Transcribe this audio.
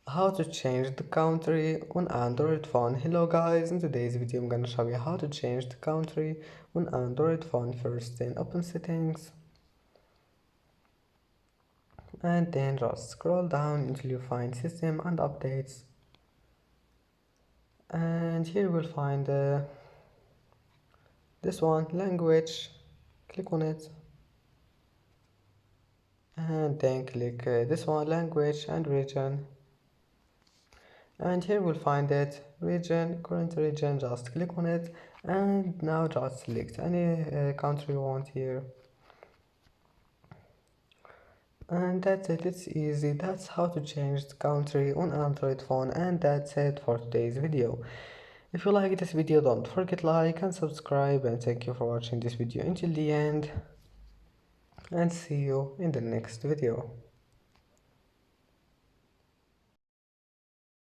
How to change the country on Android phone. Hello guys, in today's video I'm gonna show you how to change the country on Android phone. First then open settings and then just scroll down until you find system and updates, and here you will find this one, language. Click on it and then click this one, language and region, and here we'll find it, region, current region. Just click on it and now just select any country you want here, and that's it. It's easy. That's how to change the country on Android phone, and that's it for today's video. If you like this video, don't forget like and subscribe, and thank you for watching this video until the end, and see you in the next video.